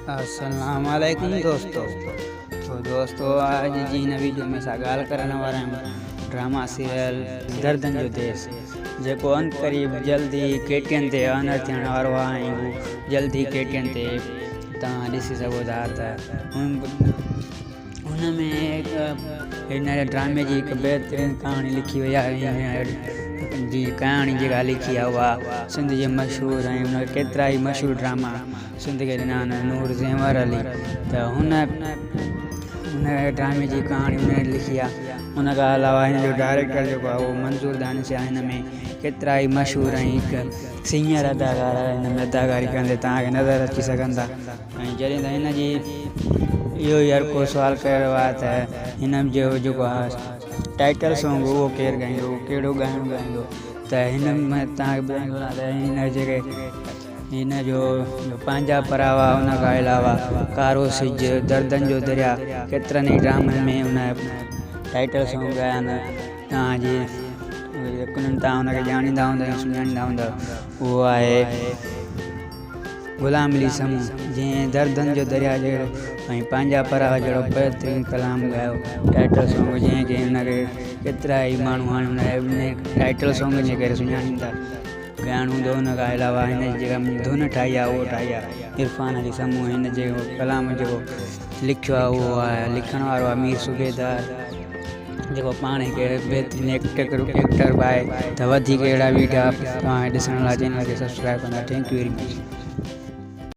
अस्सलाम वालेकुम दोस्तों आज जी नवी जो मैं ॻाल्हि करण वारा आहियूं ड्रामा सीरियल दर्दन जो देश जेको अंत क़रीब जल्दी केटियन ते ऑनर थियण वारो आहे ऐं हू जल्दी केटियन ते तव्हां ॾिसी सघो था त हुन में हिन ड्रामे जी हिकु बहितरीनु कहाणी लिखी वई आहे। जी कहाणी जेका लिखी आहे उहा सिंध जे मशहूरु ऐं हुन केतिरा ई मशहूरु ड्रामा सिंध खे ॾिना आहिनि नूर ज़ेवर अली त हुन ड्रामे जी कहाणी हुन लिखी आहे। हुन खां अलावा हिन जो डायरेक्टर जेको आहे उहो मंज़ूर दानिश आहे। हिन में केतिरा ई मशहूरु ऐं हिकु सीनियर अदाकार हिन में अदाकारी कंदे तव्हांखे नज़र अची सघंदा। ऐं जॾहिं त हिन जी इहो ई हर को सुवालु कयो आहे त हिन जो जेको आहे टाइटल सॉन्ग उहो केरु ॻाईंदो, कहिड़ो गानो ॻाईंदो, त हिन में तव्हांखे ॿुधाईंदो आहे त हिन जेके हिन जो पंहिंजा परावा हुन खां अलावा कारो सिज दर्दन जो दरिया केतिरनि ई ड्रामनि में हुन टाइटल सॉन्ग ॻाया आहिनि। तव्हांजी यकीननि तव्हां हुनखे ॼाणींदा हूंदा सुञाणींदा हूंदा उहो आहे ग़ुलाम अली समूह जंहिं दर्दन जो दरिया जहिड़ो ऐं पंहिंजा परावा जहिड़ो बहितरीनु कलाम ॻायो टाइटल सॉन्ग जंहिंखे हुनखे केतिरा ई माण्हू हाणे हुन टाइटल सॉन्ग जे करे सुञाणींदा ॻाइणु हूंदो। हुन खां अलावा हिन जी जेका धुन ठाही आहे उहो ठाही आहे इरफान अली समूह। हिन जो कलाम जेको लिखियो आहे उहो आहे लिखण वारो आहे मीर सूबेदार जेको पाण खे बहितरीनु एक्टर बि आहे। त वधीक अहिड़ा वीडियो तव्हां ॾिसण लाइ चैनल खे सब्सक्राइब कंदा। Thank U very much.